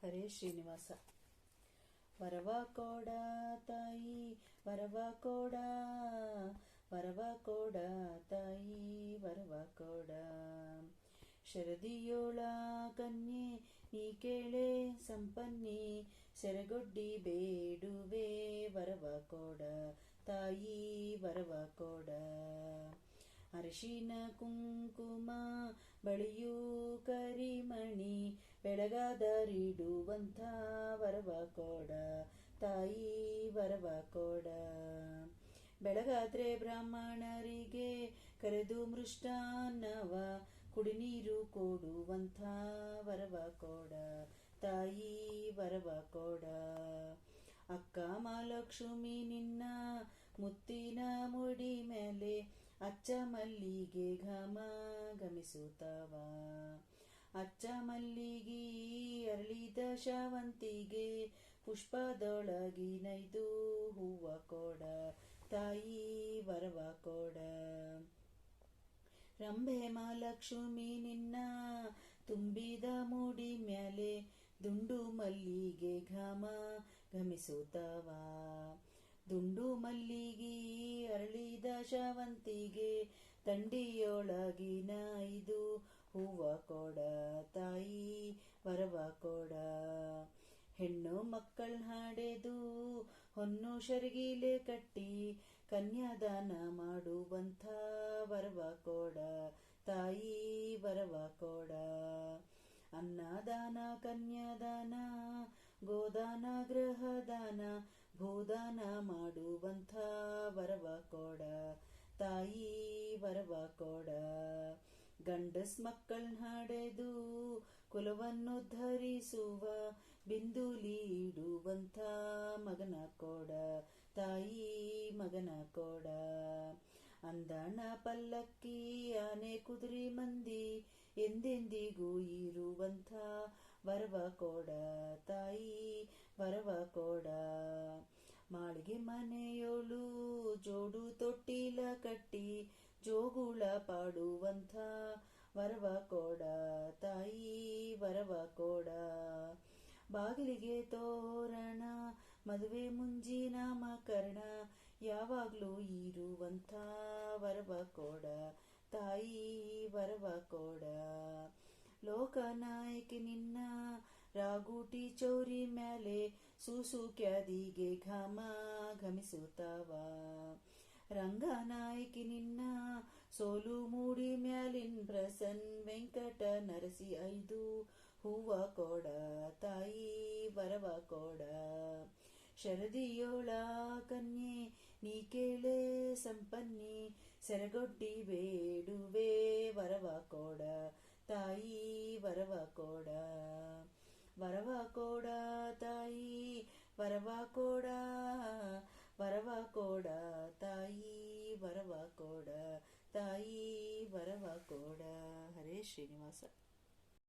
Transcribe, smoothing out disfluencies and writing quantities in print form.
ಹರೇ ಶ್ರೀನಿವಾಸ. ವರವ ಕೋಡ ತಾಯಿ ವರವ ಕೋಡ, ವರವ ಕೋಡ ತಾಯಿ ವರವ ಕೋಡ. ಶರದಿಯೋಳ ಕನ್ಯೆ ನೀ ಕೇಳೆ ಸಂಪನ್ನಿ, ಸೆರಗೊಡ್ಡಿ ಬೇಡುವೆ ವರವ ಕೋಡ ತಾಯಿ ವರವ ಕೋಡ. ಅರಿಶಿನ ಕುಂಕುಮ ಬಳಿಯೂ ಕರಿಮಣಿ, ಬೆಳಗಾದರಿಡುವಂಥ ವರವ ಕೋಡ ತಾಯಿ ವರವ ಕೋಡ. ಬೆಳಗಾದ್ರೆ ಬ್ರಾಹ್ಮಣರಿಗೆ ಕರೆದು ಮೃಷ್ಟಾನ್ನವ, ಕುಡಿನೀರು ಕೊಡುವಂಥ ವರವ ಕೋಡ ತಾಯಿ ವರವ ಕೋಡ. ಅಕ್ಕ ಮಹಾಲಕ್ಷ್ಮಿ ನಿನ್ನ ಮುತ್ತಿನ ಮುಡಿ ಮೇಲೆ, ಅಚ್ಚ ಮಲ್ಲಿಗೆ ಘಮ ಘಮಿಸುತ್ತವ. ಅಚ್ಚ ಮಲ್ಲಿಗೆ ಅರಳಿದ ಶಾವಂತಿಗೆ, ಪುಷ್ಪದೊಳಗಿನೈದು ಹೂವ ಕೋಡ ತಾಯಿ ವರವ ಕೋಡ. ರಂಭೆ ಮಹಾಲಕ್ಷ್ಮಿ ನಿನ್ನ ತುಂಬಿದ ಮುಡಿ ಮ್ಯಾಲೆ, ದುಂಡು ಮಲ್ಲಿಗೆ ಘಮ ಘಮಿಸುತ್ತವ. ದುಂಡು ಮಲ್ಲಿಗೆ ಅರಳಿದ ಶಾವಂತಿಗೆ, ದಂಡಿಯೊಳಗಿನ 5 ಹೂವ ಕೋಡ ತಾಯಿ ವರವ ಕೋಡ. ಹೆಣ್ಣು ಮಕ್ಕಳ ಹಾಡೆದು ಹೊನ್ನು ಶರ್ಗಿಲೆ ಕಟ್ಟಿ, ಕನ್ಯಾದಾನ ಮಾಡುವಂಥ ವರವ ಕೋಡ ತಾಯಿ ವರವ ಕೋಡ. ಅನ್ನದಾನ ಕನ್ಯಾದಾನ ಗೋದಾನ ಗೃಹದಾನ, ಭೂದಾನ ಮಾಡುವಂಥ ವರವ ಕೋಡ ತಾಯಿ ವರವ ಕೋಡ. ಗಂಡಸ್ ಮಕ್ಕಳ ಹಾಡೆದು ಕುಲವನ್ನು ಧರಿಸುವ, ಬಿಂದುಲಿ ಇಡುವಂಥ ಮಗನ ಕೋಡ ತಾಯಿ ಮಗನ ಕೋಡ. ಅಂದಣ ಪಲ್ಲಕ್ಕಿ ಆನೆ ಕುದುರೆ ಮಂದಿ, ಎಂದೆಂದಿಗೂ ಇರುವಂಥ ವರವ ಕೋಡ ತಾಯಿ ವರವ ಕೋಡ. ಮಾಳಿಗೆ ಮನೆಯೋಳು ಜೋಡು ತೊಟ್ಟಿಲ ಕಟ್ಟಿ, ಜೋಗುಳ ಪಾಡುವಂಥ ವರವ ಕೋಡ ತಾಯಿ ವರವ ಕೋಡ. ಬಾಗಿಲಿಗೆ ತೋರಣ ಮದುವೆ ಮುಂಜಿ ನಾಮಕರಣ, ಯಾವಾಗ್ಲೂ ಇರುವಂಥ ವರವ ಕೋಡ ತಾಯಿ ವರವ ಕೋಡ. ಲೋಕನಾಯಕಿ ನಿನ್ನ ರಾಗುಟಿ ಚೌರಿ ಮ್ಯಾಲೆ, ಸೂಸು ಕ್ಯಾದಿಗೆ ಘಮ ಘಮಿಸುತ್ತವ. ರಂಗನಾಯಕಿ ನಿನ್ನ ಸೋಲು ಮೂಡಿ ಮ್ಯಾಲಿನ್ ಪ್ರಸನ್, ವೆಂಕಟ ನರಸಿ 5 ಹೂವ ಕೋಡ ತಾಯಿ ವರವ ಕೋಡ. ಶರದಿಯೋಳ ಕನ್ಯೆ ನೀ ಕೇಳೆ ಸಂಪನ್ನಿ, ಸೆರಗೊಡ್ಡಿ ಬೇಡುವೆ ವರವ ಕೋಡ ತಾಯಿ ವರವ ಕೋಡ. ವರವ ಕೋಡ ತಾಯಿ ವರವ ಕೋಡ, ವರವ ಕೋಡ ತಾಯಿ ವರವ ಕೋಡ ತಾಯಿ ವರವ ಕೋಡ. ಹರೇ ಶ್ರೀನಿವಾಸ.